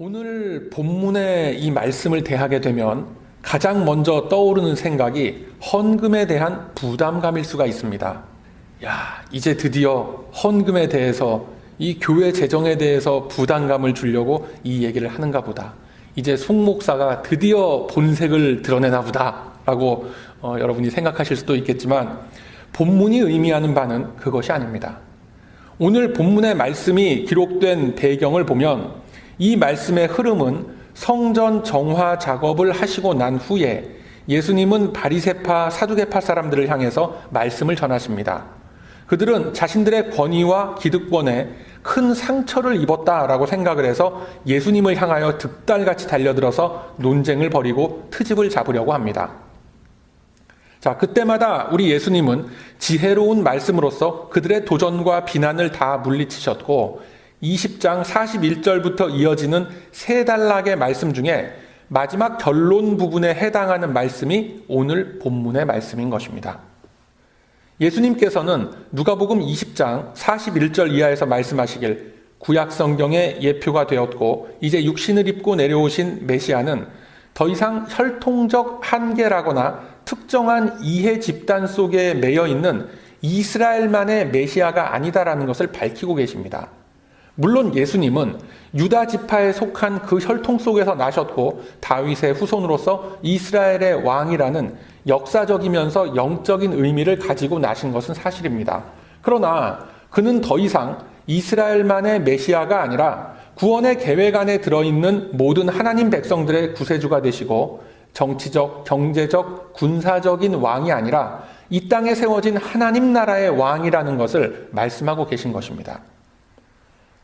오늘 본문의 이 말씀을 대하게 되면 가장 먼저 떠오르는 생각이 헌금에 대한 부담감일 수가 있습니다. 이제 드디어 헌금에 대해서 이 교회 재정에 대해서 부담감을 주려고 이 얘기를 하는가 보다. 이제 송 목사가 드디어 본색을 드러내나 보다 라고 여러분이 생각하실 수도 있겠지만 본문이 의미하는 바는 그것이 아닙니다. 오늘 본문의 말씀이 기록된 배경을 보면 이 말씀의 흐름은 성전 정화 작업을 하시고 난 후에 예수님은 바리새파, 사두개파 사람들을 향해서 말씀을 전하십니다. 그들은 자신들의 권위와 기득권에 큰 상처를 입었다라고 생각을 해서 예수님을 향하여 득달같이 달려들어서 논쟁을 벌이고 트집을 잡으려고 합니다. 그때마다 우리 예수님은 지혜로운 말씀으로써 그들의 도전과 비난을 다 물리치셨고 20장 41절부터 이어지는 세 단락의 말씀 중에 마지막 결론 부분에 해당하는 말씀이 오늘 본문의 말씀인 것입니다. 예수님께서는 누가복음 20장 41절 이하에서 말씀하시길 구약 성경의 예표가 되었고 이제 육신을 입고 내려오신 메시아는 더 이상 혈통적 한계라거나 특정한 이해 집단 속에 매여 있는 이스라엘만의 메시아가 아니다라는 것을 밝히고 계십니다. 물론 예수님은 유다 지파에 속한 그 혈통 속에서 나셨고 다윗의 후손으로서 이스라엘의 왕이라는 역사적이면서 영적인 의미를 가지고 나신 것은 사실입니다. 그러나 그는 더 이상 이스라엘만의 메시아가 아니라 구원의 계획 안에 들어있는 모든 하나님 백성들의 구세주가 되시고 정치적, 경제적, 군사적인 왕이 아니라 이 땅에 세워진 하나님 나라의 왕이라는 것을 말씀하고 계신 것입니다.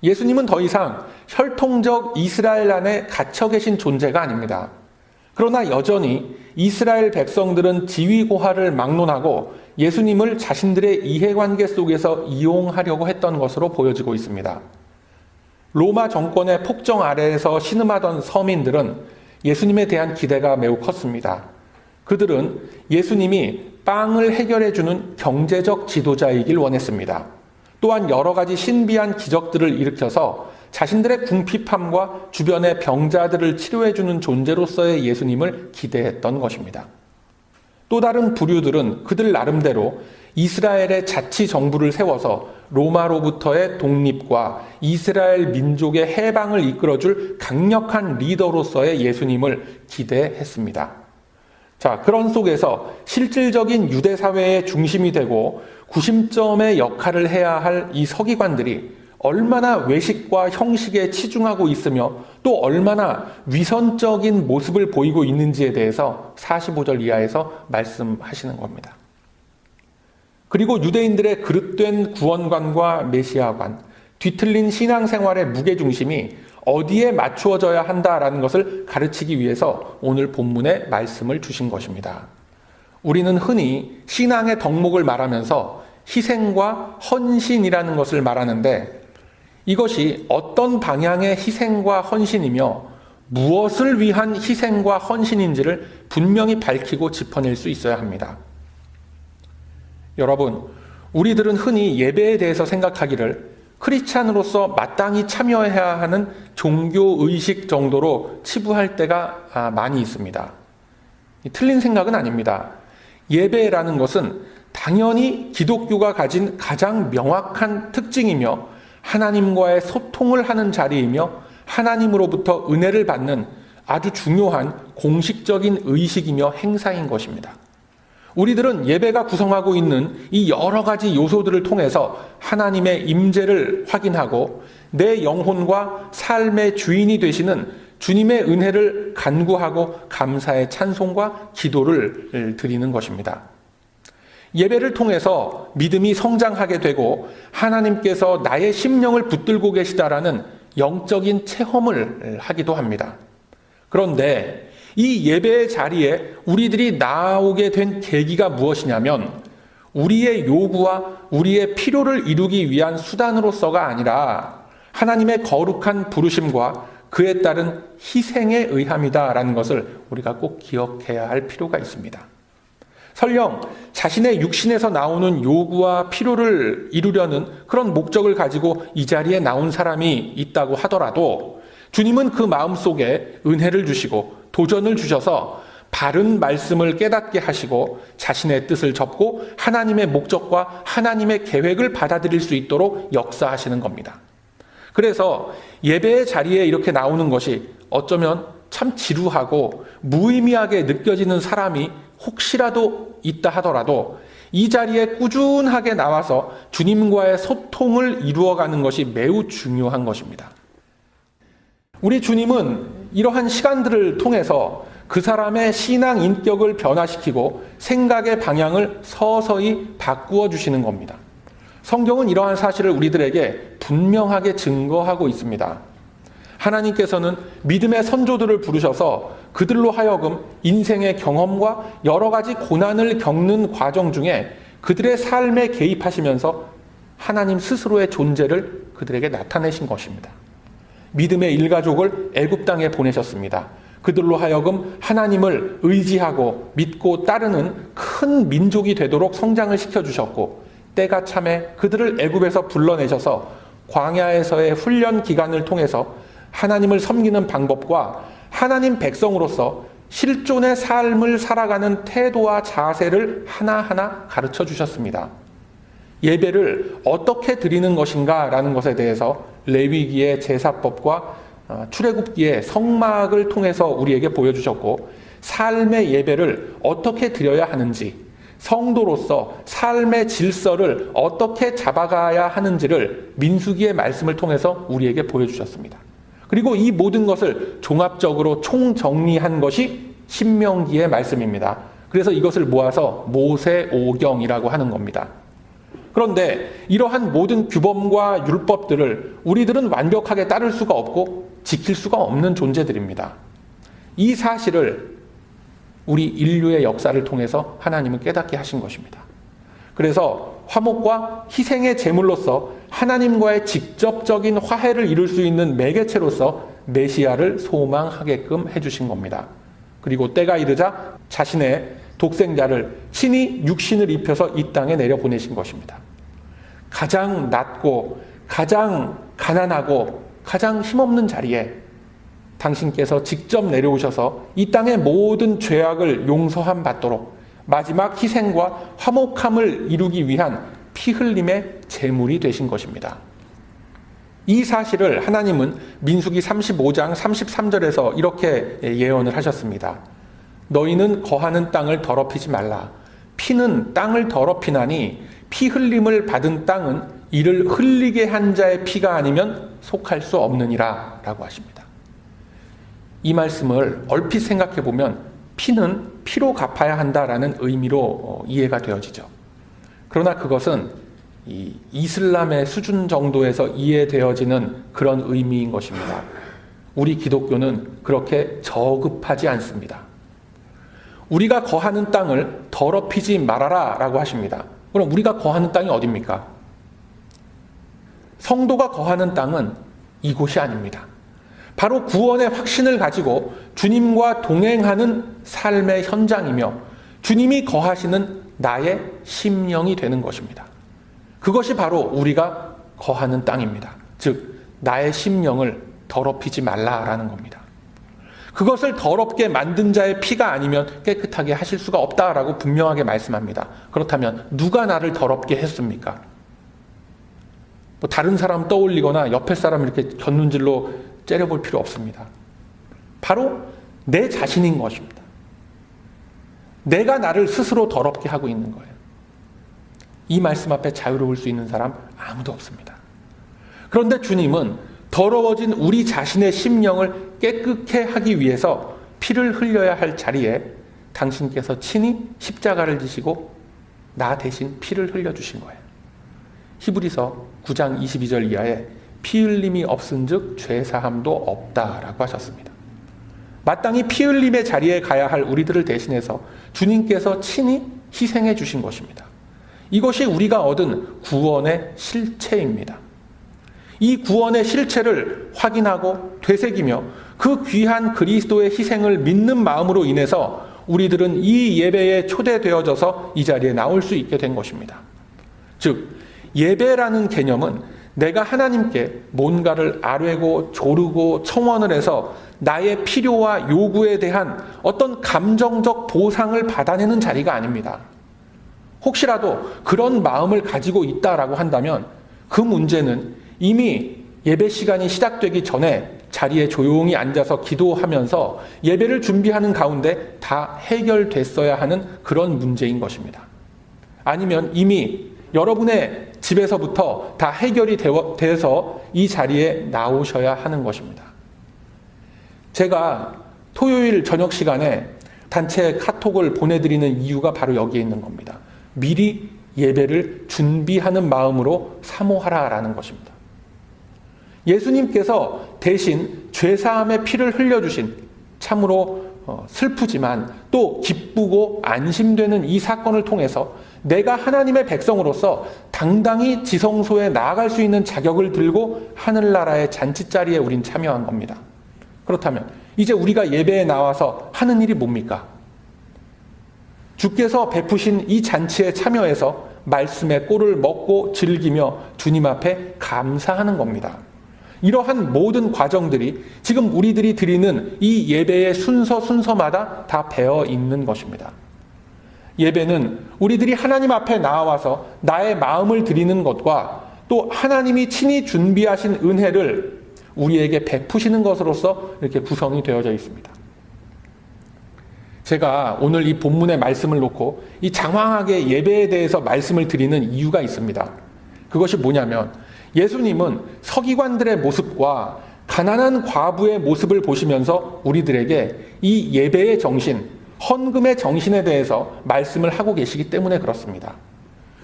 예수님은 더 이상 혈통적 이스라엘 안에 갇혀 계신 존재가 아닙니다. 그러나 여전히 이스라엘 백성들은 지위고하를 막론하고 예수님을 자신들의 이해관계 속에서 이용하려고 했던 것으로 보여지고 있습니다. 로마 정권의 폭정 아래에서 신음하던 서민들은 예수님에 대한 기대가 매우 컸습니다. 그들은 예수님이 빵을 해결해주는 경제적 지도자이길 원했습니다. 또한 여러 가지 신비한 기적들을 일으켜서 자신들의 궁핍함과 주변의 병자들을 치료해주는 존재로서의 예수님을 기대했던 것입니다. 또 다른 부류들은 그들 나름대로 이스라엘의 자치 정부를 세워서 로마로부터의 독립과 이스라엘 민족의 해방을 이끌어줄 강력한 리더로서의 예수님을 기대했습니다. 그런 속에서 실질적인 유대 사회의 중심이 되고 구심점의 역할을 해야 할 이 서기관들이 얼마나 외식과 형식에 치중하고 있으며 또 얼마나 위선적인 모습을 보이고 있는지에 대해서 45절 이하에서 말씀하시는 겁니다. 그리고 유대인들의 그릇된 구원관과 메시아관, 뒤틀린 신앙생활의 무게중심이 어디에 맞추어져야 한다라는 것을 가르치기 위해서 오늘 본문에 말씀을 주신 것입니다. 우리는 흔히 신앙의 덕목을 말하면서 희생과 헌신이라는 것을 말하는데 이것이 어떤 방향의 희생과 헌신이며 무엇을 위한 희생과 헌신인지를 분명히 밝히고 짚어낼 수 있어야 합니다. 여러분, 우리들은 흔히 예배에 대해서 생각하기를 크리스찬으로서 마땅히 참여해야 하는 종교의식 정도로 치부할 때가 많이 있습니다. 틀린 생각은 아닙니다. 예배라는 것은 당연히 기독교가 가진 가장 명확한 특징이며 하나님과의 소통을 하는 자리이며 하나님으로부터 은혜를 받는 아주 중요한 공식적인 의식이며 행사인 것입니다. 우리들은 예배가 구성하고 있는 이 여러 가지 요소들을 통해서 하나님의 임재를 확인하고 내 영혼과 삶의 주인이 되시는 주님의 은혜를 간구하고 감사의 찬송과 기도를 드리는 것입니다. 예배를 통해서 믿음이 성장하게 되고 하나님께서 나의 심령을 붙들고 계시다라는 영적인 체험을 하기도 합니다. 그런데 이 예배의 자리에 우리들이 나오게 된 계기가 무엇이냐면 우리의 요구와 우리의 필요를 이루기 위한 수단으로서가 아니라 하나님의 거룩한 부르심과 그에 따른 희생에 의함이다라는 것을 우리가 꼭 기억해야 할 필요가 있습니다. 설령 자신의 육신에서 나오는 요구와 필요를 이루려는 그런 목적을 가지고 이 자리에 나온 사람이 있다고 하더라도 주님은 그 마음속에 은혜를 주시고 도전을 주셔서 바른 말씀을 깨닫게 하시고 자신의 뜻을 접고 하나님의 목적과 하나님의 계획을 받아들일 수 있도록 역사하시는 겁니다. 그래서 예배의 자리에 이렇게 나오는 것이 어쩌면 참 지루하고 무의미하게 느껴지는 사람이 혹시라도 있다 하더라도 이 자리에 꾸준하게 나와서 주님과의 소통을 이루어가는 것이 매우 중요한 것입니다. 우리 주님은 이러한 시간들을 통해서 그 사람의 신앙 인격을 변화시키고 생각의 방향을 서서히 바꾸어 주시는 겁니다. 성경은 이러한 사실을 우리들에게 분명하게 증거하고 있습니다. 하나님께서는 믿음의 선조들을 부르셔서 그들로 하여금 인생의 경험과 여러 가지 고난을 겪는 과정 중에 그들의 삶에 개입하시면서 하나님 스스로의 존재를 그들에게 나타내신 것입니다. 믿음의 일가족을 애굽 땅에 보내셨습니다. 그들로 하여금 하나님을 의지하고 믿고 따르는 큰 민족이 되도록 성장을 시켜주셨고 때가 참에 그들을 애굽에서 불러내셔서 광야에서의 훈련 기간을 통해서 하나님을 섬기는 방법과 하나님 백성으로서 실존의 삶을 살아가는 태도와 자세를 하나하나 가르쳐 주셨습니다. 예배를 어떻게 드리는 것인가 라는 것에 대해서 레위기의 제사법과 출애굽기의 성막을 통해서 우리에게 보여주셨고 삶의 예배를 어떻게 드려야 하는지 성도로서 삶의 질서를 어떻게 잡아가야 하는지를 민수기의 말씀을 통해서 우리에게 보여주셨습니다. 그리고 이 모든 것을 종합적으로 총정리한 것이 신명기의 말씀입니다. 그래서 이것을 모아서 모세오경이라고 하는 겁니다. 그런데 이러한 모든 규범과 율법들을 우리들은 완벽하게 따를 수가 없고 지킬 수가 없는 존재들입니다. 이 사실을 우리 인류의 역사를 통해서 하나님은 깨닫게 하신 것입니다. 그래서 화목과 희생의 제물로서 하나님과의 직접적인 화해를 이룰 수 있는 매개체로서 메시아를 소망하게끔 해주신 겁니다. 그리고 때가 이르자 자신의 독생자를 친히 육신을 입혀서 이 땅에 내려보내신 것입니다. 가장 낮고 가장 가난하고 가장 힘없는 자리에 당신께서 직접 내려오셔서 이 땅의 모든 죄악을 용서함 받도록 마지막 희생과 화목함을 이루기 위한 피 흘림의 제물이 되신 것입니다. 이 사실을 하나님은 민수기 35장 33절에서 이렇게 예언을 하셨습니다. 너희는 거하는 땅을 더럽히지 말라. 피는 땅을 더럽히나니 피 흘림을 받은 땅은 이를 흘리게 한 자의 피가 아니면 속할 수 없느니라 라고 하십니다. 이 말씀을 얼핏 생각해 보면 피는 피로 갚아야 한다라는 의미로 이해가 되어지죠. 그러나 그것은 이 이슬람의 수준 정도에서 이해되어지는 그런 의미인 것입니다. 우리 기독교는 그렇게 저급하지 않습니다. 우리가 거하는 땅을 더럽히지 말아라 라고 하십니다. 그럼 우리가 거하는 땅이 어디입니까? 성도가 거하는 땅은 이곳이 아닙니다. 바로 구원의 확신을 가지고 주님과 동행하는 삶의 현장이며 주님이 거하시는 나의 심령이 되는 것입니다. 그것이 바로 우리가 거하는 땅입니다. 즉 나의 심령을 더럽히지 말라라는 겁니다. 그것을 더럽게 만든 자의 피가 아니면 깨끗하게 하실 수가 없다라고 분명하게 말씀합니다. 그렇다면 누가 나를 더럽게 했습니까? 뭐 다른 사람 떠올리거나 옆에 사람 이렇게 곁눈질로 째려볼 필요 없습니다. 바로 내 자신인 것입니다. 내가 나를 스스로 더럽게 하고 있는 거예요. 이 말씀 앞에 자유로울 수 있는 사람 아무도 없습니다. 그런데 주님은 더러워진 우리 자신의 심령을 깨끗게 하기 위해서 피를 흘려야 할 자리에 당신께서 친히 십자가를 지시고 나 대신 피를 흘려주신 거예요. 히브리서 9장 22절 이하에 피 흘림이 없은즉 죄사함도 없다라고 하셨습니다. 마땅히 피 흘림의 자리에 가야 할 우리들을 대신해서 주님께서 친히 희생해 주신 것입니다. 이것이 우리가 얻은 구원의 실체입니다. 이 구원의 실체를 확인하고 되새기며 그 귀한 그리스도의 희생을 믿는 마음으로 인해서 우리들은 이 예배에 초대되어져서 이 자리에 나올 수 있게 된 것입니다. 즉 예배라는 개념은 내가 하나님께 뭔가를 아뢰고 조르고 청원을 해서 나의 필요와 요구에 대한 어떤 감정적 보상을 받아내는 자리가 아닙니다. 혹시라도 그런 마음을 가지고 있다라고 한다면 그 문제는 이미 예배 시간이 시작되기 전에 자리에 조용히 앉아서 기도하면서 예배를 준비하는 가운데 다 해결됐어야 하는 그런 문제인 것입니다. 아니면 이미 여러분의 집에서부터 다 해결이 돼서 이 자리에 나오셔야 하는 것입니다. 제가 토요일 저녁 시간에 단체 카톡을 보내드리는 이유가 바로 여기에 있는 겁니다. 미리 예배를 준비하는 마음으로 사모하라라는 것입니다. 예수님께서 대신 죄사함의 피를 흘려주신 참으로 슬프지만 또 기쁘고 안심되는 이 사건을 통해서 내가 하나님의 백성으로서 당당히 지성소에 나아갈 수 있는 자격을 들고 하늘나라의 잔치자리에 우린 참여한 겁니다. 그렇다면 이제 우리가 예배에 나와서 하는 일이 뭡니까? 주께서 베푸신 이 잔치에 참여해서 말씀의 꼴을 먹고 즐기며 주님 앞에 감사하는 겁니다. 이러한 모든 과정들이 지금 우리들이 드리는 이 예배의 순서마다 다 배어 있는 것입니다. 예배는 우리들이 하나님 앞에 나와서 나의 마음을 드리는 것과 또 하나님이 친히 준비하신 은혜를 우리에게 베푸시는 것으로서 이렇게 구성이 되어져 있습니다. 제가 오늘 이 본문의 말씀을 놓고 이 장황하게 예배에 대해서 말씀을 드리는 이유가 있습니다. 그것이 뭐냐면 예수님은 서기관들의 모습과 가난한 과부의 모습을 보시면서 우리들에게 이 예배의 정신, 헌금의 정신에 대해서 말씀을 하고 계시기 때문에 그렇습니다.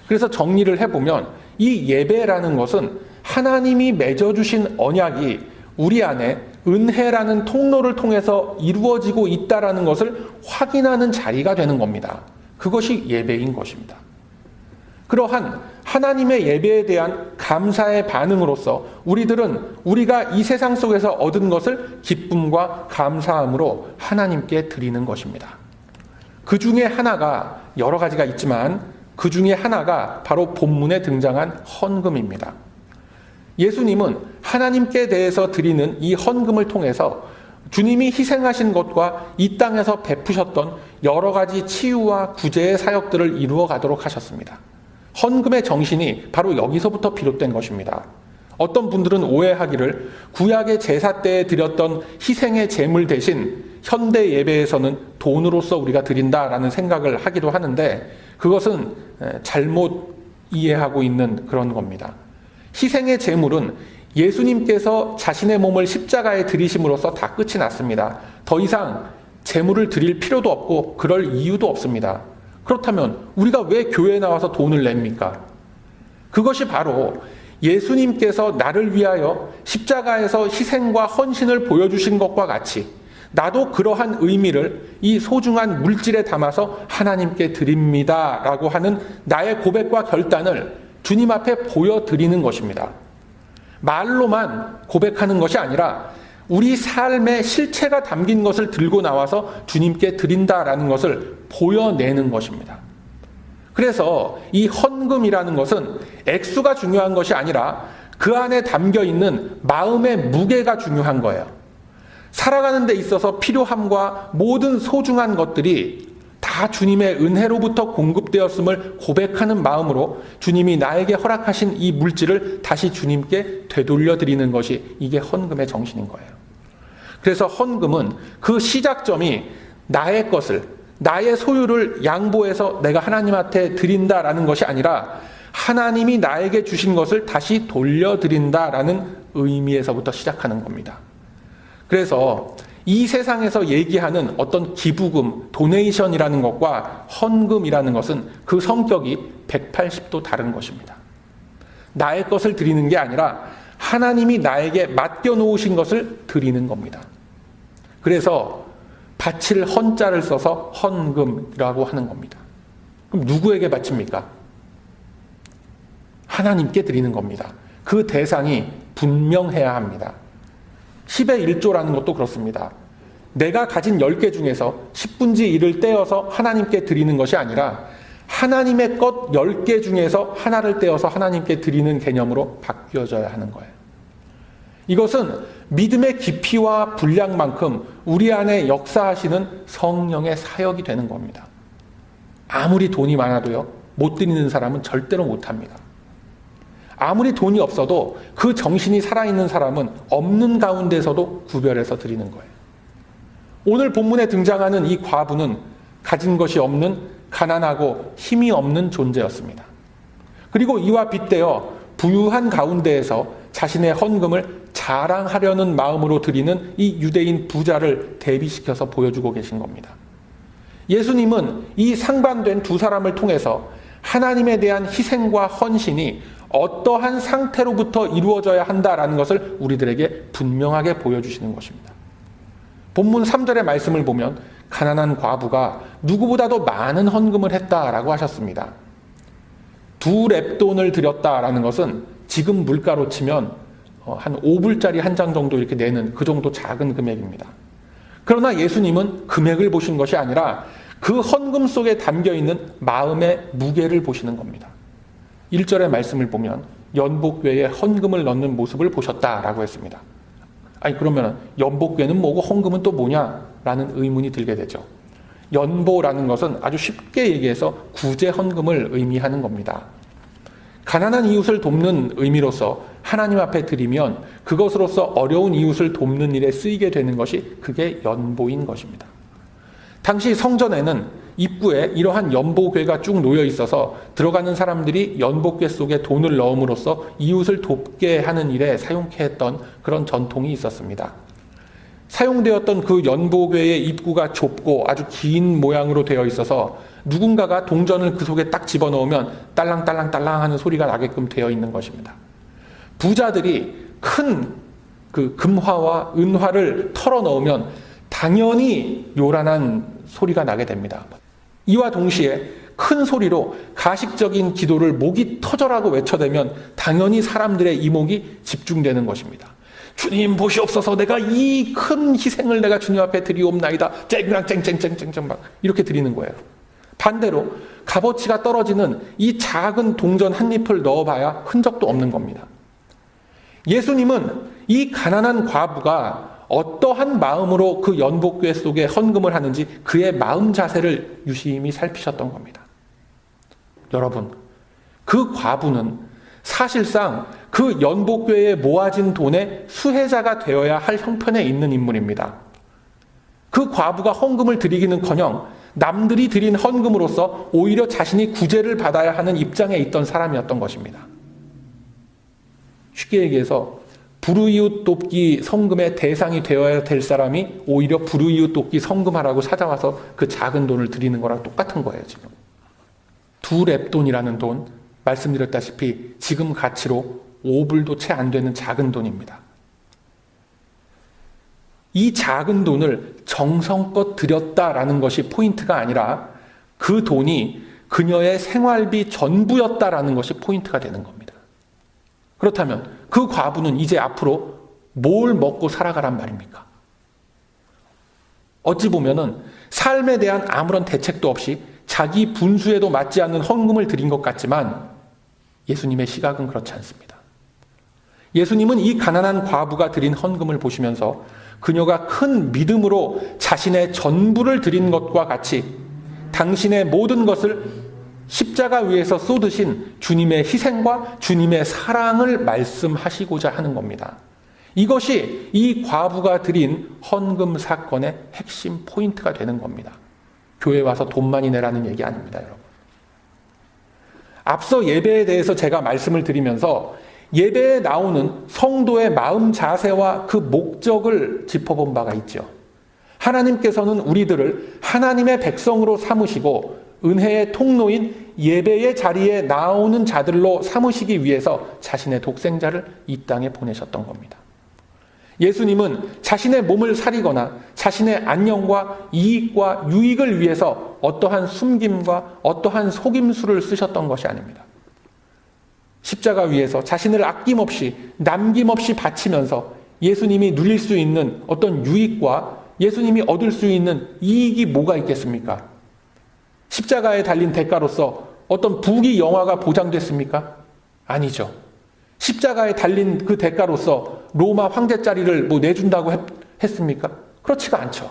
그래서 정리를 해보면 이 예배라는 것은 하나님이 맺어주신 언약이 우리 안에 은혜라는 통로를 통해서 이루어지고 있다는 것을 확인하는 자리가 되는 겁니다. 그것이 예배인 것입니다. 그러한 하나님의 예배에 대한 감사의 반응으로서 우리들은 우리가 이 세상 속에서 얻은 것을 기쁨과 감사함으로 하나님께 드리는 것입니다. 그 중에 하나가 여러 가지가 있지만 그 중에 하나가 바로 본문에 등장한 헌금입니다. 예수님은 하나님께 대해서 드리는 이 헌금을 통해서 주님이 희생하신 것과 이 땅에서 베푸셨던 여러 가지 치유와 구제의 사역들을 이루어 가도록 하셨습니다. 헌금의 정신이 바로 여기서부터 비롯된 것입니다. 어떤 분들은 오해하기를 구약의 제사 때에 드렸던 희생의 제물 대신 현대 예배에서는 돈으로서 우리가 드린다라는 생각을 하기도 하는데 그것은 잘못 이해하고 있는 그런 겁니다. 희생의 제물은 예수님께서 자신의 몸을 십자가에 들이심으로써 다 끝이 났습니다. 더 이상 제물을 드릴 필요도 없고 그럴 이유도 없습니다. 그렇다면 우리가 왜 교회에 나와서 돈을 냅니까? 그것이 바로 예수님께서 나를 위하여 십자가에서 희생과 헌신을 보여주신 것과 같이 나도 그러한 의미를 이 소중한 물질에 담아서 하나님께 드립니다 라고 하는 나의 고백과 결단을 주님 앞에 보여드리는 것입니다. 말로만 고백하는 것이 아니라 우리 삶의 실체가 담긴 것을 들고 나와서 주님께 드린다라는 것을 보여내는 것입니다. 그래서 이 헌금이라는 것은 액수가 중요한 것이 아니라 그 안에 담겨 있는 마음의 무게가 중요한 거예요. 살아가는 데 있어서 필요함과 모든 소중한 것들이 다 주님의 은혜로부터 공급되었음을 고백하는 마음으로 주님이 나에게 허락하신 이 물질을 다시 주님께 되돌려 드리는 것이 이게 헌금의 정신인 거예요. 그래서 헌금은 그 시작점이 나의 것을, 나의 소유를 양보해서 내가 하나님한테 드린다라는 것이 아니라 하나님이 나에게 주신 것을 다시 돌려드린다라는 의미에서부터 시작하는 겁니다. 그래서 이 세상에서 얘기하는 어떤 기부금, 도네이션이라는 것과 헌금이라는 것은 그 성격이 180도 다른 것입니다. 나의 것을 드리는 게 아니라 하나님이 나에게 맡겨놓으신 것을 드리는 겁니다. 그래서 바칠 헌자를 써서 헌금이라고 하는 겁니다. 그럼 누구에게 바칩니까? 하나님께 드리는 겁니다. 그 대상이 분명해야 합니다. 10의 1조라는 것도 그렇습니다. 내가 가진 10개 중에서 10분지 1을 떼어서 하나님께 드리는 것이 아니라 하나님의 것 10개 중에서 하나를 떼어서 하나님께 드리는 개념으로 바뀌어져야 하는 거예요. 이것은 믿음의 깊이와 분량만큼 우리 안에 역사하시는 성령의 사역이 되는 겁니다. 아무리 돈이 많아도요, 못 드리는 사람은 절대로 못합니다. 아무리 돈이 없어도 그 정신이 살아있는 사람은 없는 가운데서도 구별해서 드리는 거예요. 오늘 본문에 등장하는 이 과부는 가진 것이 없는 가난하고 힘이 없는 존재였습니다. 그리고 이와 빗대어 부유한 가운데에서 자신의 헌금을 자랑하려는 마음으로 드리는 이 유대인 부자를 대비시켜서 보여주고 계신 겁니다. 예수님은 이 상반된 두 사람을 통해서 하나님에 대한 희생과 헌신이 어떠한 상태로부터 이루어져야 한다라는 것을 우리들에게 분명하게 보여주시는 것입니다. 본문 3절의 말씀을 보면 가난한 과부가 누구보다도 많은 헌금을 했다라고 하셨습니다. 2렙돈을 드렸다라는 것은 지금 물가로 치면 한 5불짜리 한 장 정도 이렇게 내는 그 정도 작은 금액입니다. 그러나 예수님은 금액을 보신 것이 아니라 그 헌금 속에 담겨있는 마음의 무게를 보시는 겁니다. 1절의 말씀을 보면 연복궤에 헌금을 넣는 모습을 보셨다라고 했습니다. 아니 그러면 연복궤는 뭐고 헌금은 또 뭐냐라는 의문이 들게 되죠. 연보라는 것은 아주 쉽게 얘기해서 구제 헌금을 의미하는 겁니다. 가난한 이웃을 돕는 의미로서 하나님 앞에 드리면 그것으로서 어려운 이웃을 돕는 일에 쓰이게 되는 것이 그게 연보인 것입니다. 당시 성전에는 입구에 이러한 연보궤가 쭉 놓여 있어서 들어가는 사람들이 연보궤 속에 돈을 넣음으로써 이웃을 돕게 하는 일에 사용케 했던 그런 전통이 있었습니다. 사용되었던 그 연보궤의 입구가 좁고 아주 긴 모양으로 되어 있어서 누군가가 동전을 그 속에 딱 집어넣으면 딸랑딸랑딸랑 하는 소리가 나게끔 되어 있는 것입니다. 부자들이 큰 그 금화와 은화를 털어 넣으면 당연히 요란한 소리가 나게 됩니다. 이와 동시에 큰 소리로 가식적인 기도를 목이 터져라고 외쳐대면 당연히 사람들의 이목이 집중되는 것입니다. 주님 보시옵소서, 내가 이 큰 희생을 내가 주님 앞에 드리옵나이다. 쨍쨍쨍쨍쨍쨍 막 이렇게 드리는 거예요. 반대로 값어치가 떨어지는 이 작은 동전 한 잎을 넣어봐야 흔적도 없는 겁니다. 예수님은 이 가난한 과부가 어떠한 마음으로 그 연복궤 속에 헌금을 하는지 그의 마음 자세를 유심히 살피셨던 겁니다. 여러분, 그 과부는 사실상 그 연복궤에 모아진 돈의 수혜자가 되어야 할 형편에 있는 인물입니다. 그 과부가 헌금을 드리기는커녕 남들이 드린 헌금으로서 오히려 자신이 구제를 받아야 하는 입장에 있던 사람이었던 것입니다. 쉽게 얘기해서 불우이웃 돕기 성금의 대상이 되어야 될 사람이 오히려 불우이웃 돕기 성금하라고 찾아와서 그 작은 돈을 드리는 거랑 똑같은 거예요. 지금 2렙돈이라는 돈, 말씀드렸다시피 지금 가치로 5불도 채 안 되는 작은 돈입니다. 이 작은 돈을 정성껏 드렸다라는 것이 포인트가 아니라 그 돈이 그녀의 생활비 전부였다라는 것이 포인트가 되는 겁니다. 그렇다면 그 과부는 이제 앞으로 뭘 먹고 살아가란 말입니까? 어찌 보면은 삶에 대한 아무런 대책도 없이 자기 분수에도 맞지 않는 헌금을 드린 것 같지만 예수님의 시각은 그렇지 않습니다. 예수님은 이 가난한 과부가 드린 헌금을 보시면서 그녀가 큰 믿음으로 자신의 전부를 드린 것과 같이 당신의 모든 것을 십자가 위에서 쏟으신 주님의 희생과 주님의 사랑을 말씀하시고자 하는 겁니다. 이것이 이 과부가 드린 헌금 사건의 핵심 포인트가 되는 겁니다. 교회 와서 돈 많이 내라는 얘기 아닙니다, 여러분. 앞서 예배에 대해서 제가 말씀을 드리면서 예배에 나오는 성도의 마음 자세와 그 목적을 짚어본 바가 있죠. 하나님께서는 우리들을 하나님의 백성으로 삼으시고 은혜의 통로인 예배의 자리에 나오는 자들로 삼으시기 위해서 자신의 독생자를 이 땅에 보내셨던 겁니다. 예수님은 자신의 몸을 사리거나 자신의 안녕과 이익과 유익을 위해서 어떠한 숨김과 어떠한 속임수를 쓰셨던 것이 아닙니다. 십자가 위에서 자신을 아낌없이 남김없이 바치면서 예수님이 누릴 수 있는 어떤 유익과 예수님이 얻을 수 있는 이익이 뭐가 있겠습니까? 십자가에 달린 대가로서 어떤 부귀 영화가 보장됐습니까? 아니죠. 십자가에 달린 그 대가로서 로마 황제 자리를 내준다고 했습니까? 그렇지가 않죠.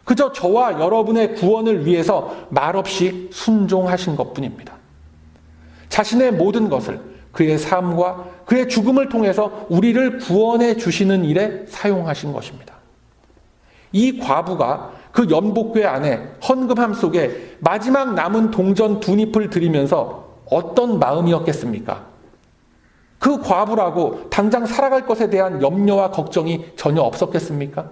그저 저와 여러분의 구원을 위해서 말없이 순종하신 것뿐입니다. 자신의 모든 것을 그의 삶과 그의 죽음을 통해서 우리를 구원해 주시는 일에 사용하신 것입니다. 이 과부가 그 연복궤 안에 헌금함 속에 마지막 남은 동전 2잎을 드리면서 어떤 마음이었겠습니까? 그 과부라고 당장 살아갈 것에 대한 염려와 걱정이 전혀 없었겠습니까?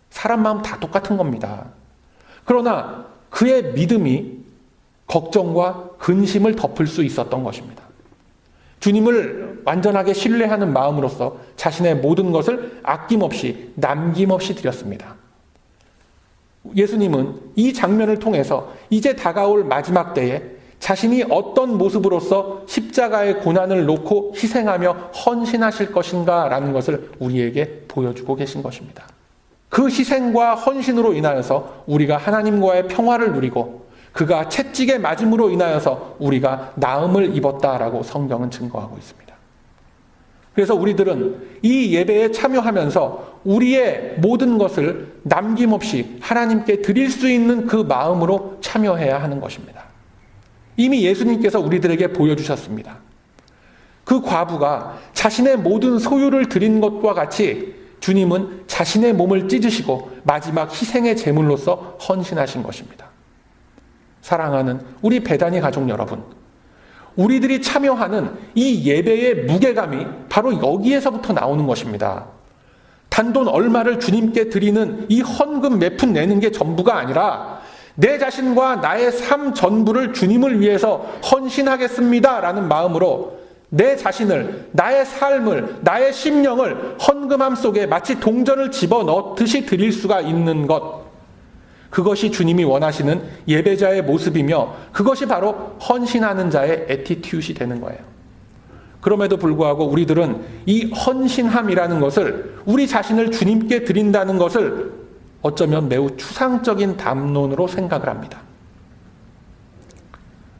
사람 마음 다 똑같은 겁니다. 그러나 그의 믿음이 걱정과 근심을 덮을 수 있었던 것입니다. 주님을 완전하게 신뢰하는 마음으로서 자신의 모든 것을 아낌없이 남김없이 드렸습니다. 예수님은 이 장면을 통해서 이제 다가올 마지막 때에 자신이 어떤 모습으로서 십자가의 고난을 놓고 희생하며 헌신하실 것인가 라는 것을 우리에게 보여주고 계신 것입니다. 그 희생과 헌신으로 인하여서 우리가 하나님과의 평화를 누리고 그가 채찍에 맞음으로 인하여서 우리가 나음을 입었다라고 성경은 증거하고 있습니다. 그래서 우리들은 이 예배에 참여하면서 우리의 모든 것을 남김없이 하나님께 드릴 수 있는 그 마음으로 참여해야 하는 것입니다. 이미 예수님께서 우리들에게 보여주셨습니다. 그 과부가 자신의 모든 소유를 드린 것과 같이 주님은 자신의 몸을 찢으시고 마지막 희생의 제물로서 헌신하신 것입니다. 사랑하는 우리 베다니 가족 여러분, 우리들이 참여하는 이 예배의 무게감이 바로 여기에서부터 나오는 것입니다. 단돈 얼마를 주님께 드리는 이 헌금 몇 푼 내는 게 전부가 아니라 내 자신과 나의 삶 전부를 주님을 위해서 헌신하겠습니다 라는 마음으로 내 자신을, 나의 삶을, 나의 심령을 헌금함 속에 마치 동전을 집어넣듯이 드릴 수가 있는 것, 그것이 주님이 원하시는 예배자의 모습이며 그것이 바로 헌신하는 자의 애티튜드이 되는 거예요. 그럼에도 불구하고 우리들은 이 헌신함이라는 것을, 우리 자신을 주님께 드린다는 것을 어쩌면 매우 추상적인 담론으로 생각을 합니다.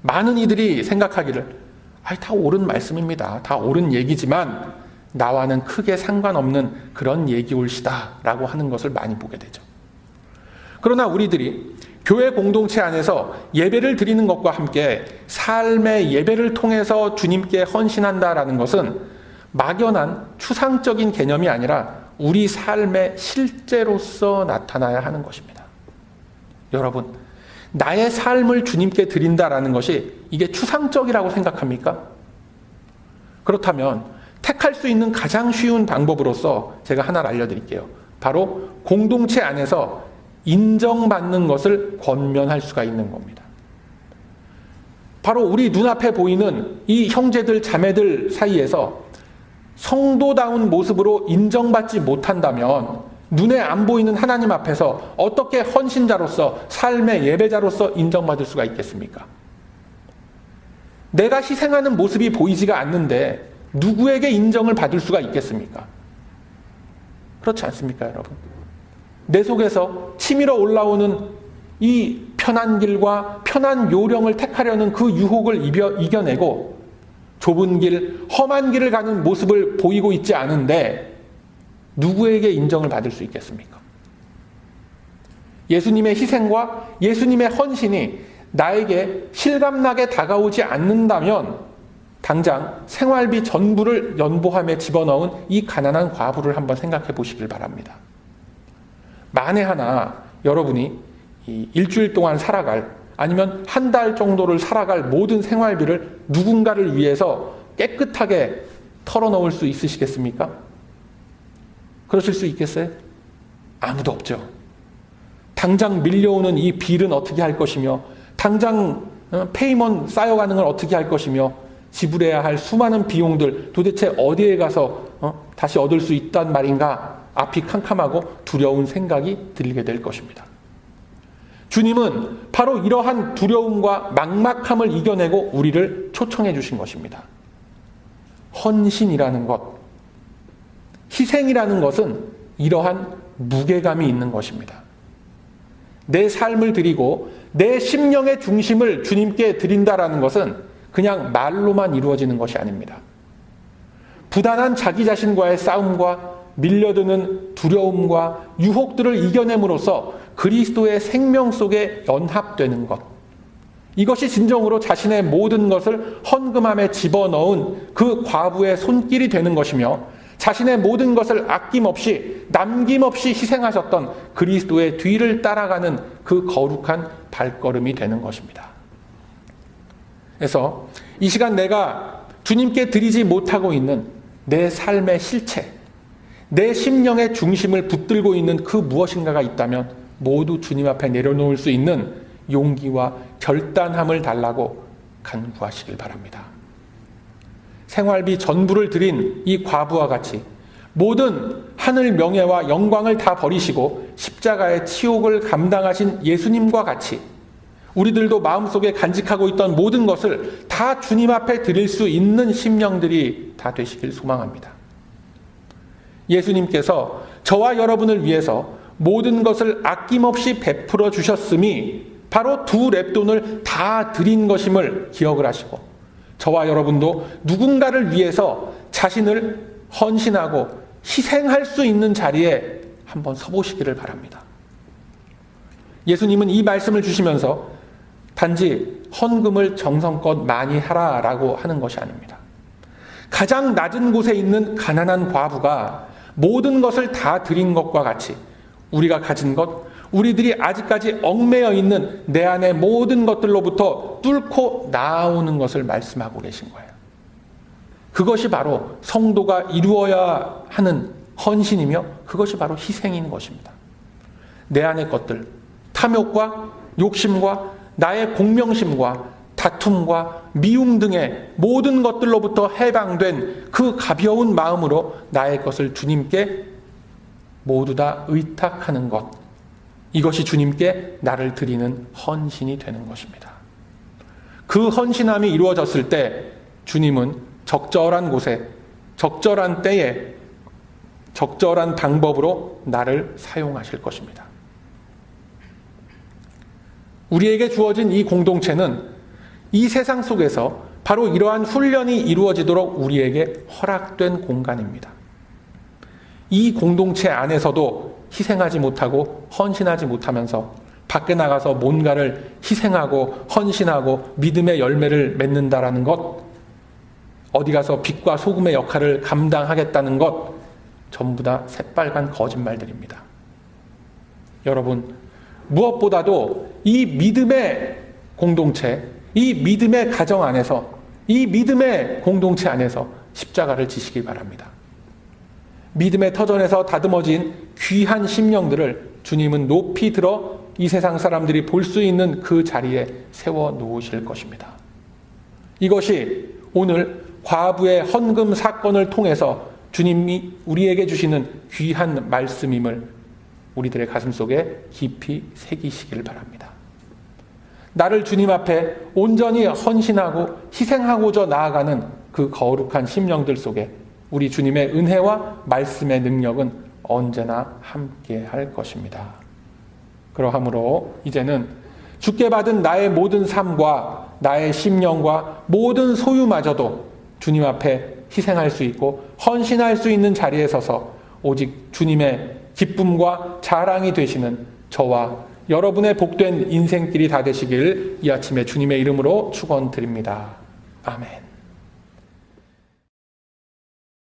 많은 이들이 생각하기를 다 옳은 말씀입니다. 다 옳은 얘기지만 나와는 크게 상관없는 그런 얘기올시다 라고 하는 것을 많이 보게 되죠. 그러나 우리들이 교회 공동체 안에서 예배를 드리는 것과 함께 삶의 예배를 통해서 주님께 헌신한다라는 것은 막연한 추상적인 개념이 아니라 우리 삶의 실제로서 나타나야 하는 것입니다. 여러분, 나의 삶을 주님께 드린다라는 것이 이게 추상적이라고 생각합니까? 그렇다면 택할 수 있는 가장 쉬운 방법으로서 제가 하나를 알려드릴게요. 바로 공동체 안에서 인정받는 것을 권면할 수가 있는 겁니다. 바로 우리 눈앞에 보이는 이 형제들, 자매들 사이에서 성도다운 모습으로 인정받지 못한다면 눈에 안 보이는 하나님 앞에서 어떻게 헌신자로서, 삶의 예배자로서 인정받을 수가 있겠습니까? 내가 희생하는 모습이 보이지가 않는데 누구에게 인정을 받을 수가 있겠습니까? 그렇지 않습니까, 여러분? 내 속에서 치밀어 올라오는 이 편한 길과 편한 요령을 택하려는 그 유혹을 이겨내고 좁은 길, 험한 길을 가는 모습을 보이고 있지 않은데 누구에게 인정을 받을 수 있겠습니까? 예수님의 희생과 예수님의 헌신이 나에게 실감나게 다가오지 않는다면 당장 생활비 전부를 연보함에 집어넣은 이 가난한 과부를 한번 생각해 보시길 바랍니다. 만에 하나 여러분이 이 일주일 동안 살아갈, 아니면 한 달 정도를 살아갈 모든 생활비를 누군가를 위해서 깨끗하게 털어놓을 수 있으시겠습니까? 그러실 수 있겠어요? 아무도 없죠. 당장 밀려오는 이 빌은 어떻게 할 것이며, 당장 페이먼 쌓여가는 걸 어떻게 할 것이며, 지불해야 할 수많은 비용들 도대체 어디에 가서 다시 얻을 수 있단 말인가, 앞이 캄캄하고 두려운 생각이 들게 될 것입니다. 주님은 바로 이러한 두려움과 막막함을 이겨내고 우리를 초청해 주신 것입니다. 헌신이라는 것, 희생이라는 것은 이러한 무게감이 있는 것입니다. 내 삶을 드리고 내 심령의 중심을 주님께 드린다라는 것은 그냥 말로만 이루어지는 것이 아닙니다. 부단한 자기 자신과의 싸움과 밀려드는 두려움과 유혹들을 이겨냄으로써 그리스도의 생명 속에 연합되는 것, 이것이 진정으로 자신의 모든 것을 헌금함에 집어넣은 그 과부의 손길이 되는 것이며, 자신의 모든 것을 아낌없이 남김없이 희생하셨던 그리스도의 뒤를 따라가는 그 거룩한 발걸음이 되는 것입니다. 그래서 이 시간 내가 주님께 드리지 못하고 있는 내 삶의 실체, 내 심령의 중심을 붙들고 있는 그 무엇인가가 있다면 모두 주님 앞에 내려놓을 수 있는 용기와 결단함을 달라고 간구하시길 바랍니다. 생활비 전부를 드린 이 과부와 같이 모든 하늘 명예와 영광을 다 버리시고 십자가의 치욕을 감당하신 예수님과 같이 우리들도 마음속에 간직하고 있던 모든 것을 다 주님 앞에 드릴 수 있는 심령들이 다 되시길 소망합니다. 예수님께서 저와 여러분을 위해서 모든 것을 아낌없이 베풀어 주셨음이 바로 2렙돈을 다 드린 것임을 기억을 하시고, 저와 여러분도 누군가를 위해서 자신을 헌신하고 희생할 수 있는 자리에 한번 서보시기를 바랍니다. 예수님은 이 말씀을 주시면서 단지 헌금을 정성껏 많이 하라라고 하는 것이 아닙니다. 가장 낮은 곳에 있는 가난한 과부가 모든 것을 다 드린 것과 같이 우리가 가진 것, 우리들이 아직까지 얽매여 있는 내 안의 모든 것들로부터 뚫고 나오는 것을 말씀하고 계신 거예요. 그것이 바로 성도가 이루어야 하는 헌신이며 그것이 바로 희생인 것입니다. 내 안의 것들, 탐욕과 욕심과 나의 공명심과 다툼과 미움 등의 모든 것들로부터 해방된 그 가벼운 마음으로 나의 것을 주님께 모두 다 의탁하는 것, 이것이 주님께 나를 드리는 헌신이 되는 것입니다. 그 헌신함이 이루어졌을 때 주님은 적절한 곳에, 적절한 때에, 적절한 방법으로 나를 사용하실 것입니다. 우리에게 주어진 이 공동체는 이 세상 속에서 바로 이러한 훈련이 이루어지도록 우리에게 허락된 공간입니다. 이 공동체 안에서도 희생하지 못하고 헌신하지 못하면서 밖에 나가서 뭔가를 희생하고 헌신하고 믿음의 열매를 맺는다라는 것, 어디 가서 빛과 소금의 역할을 감당하겠다는 것, 전부 다 새빨간 거짓말들입니다. 여러분, 무엇보다도 이 믿음의 공동체, 이 믿음의 가정 안에서, 이 믿음의 공동체 안에서 십자가를 지시기 바랍니다. 믿음의 터전에서 다듬어진 귀한 심령들을 주님은 높이 들어 이 세상 사람들이 볼 수 있는 그 자리에 세워 놓으실 것입니다. 이것이 오늘 과부의 헌금 사건을 통해서 주님이 우리에게 주시는 귀한 말씀임을 우리들의 가슴속에 깊이 새기시길 바랍니다. 나를 주님 앞에 온전히 헌신하고 희생하고자 나아가는 그 거룩한 심령들 속에 우리 주님의 은혜와 말씀의 능력은 언제나 함께 할 것입니다. 그러하므로 이제는 주께 받은 나의 모든 삶과 나의 심령과 모든 소유마저도 주님 앞에 희생할 수 있고 헌신할 수 있는 자리에 서서 오직 주님의 기쁨과 자랑이 되시는 저와 여러분의 복된 인생길이 다 되시길 이 아침에 주님의 이름으로 축원드립니다. 아멘.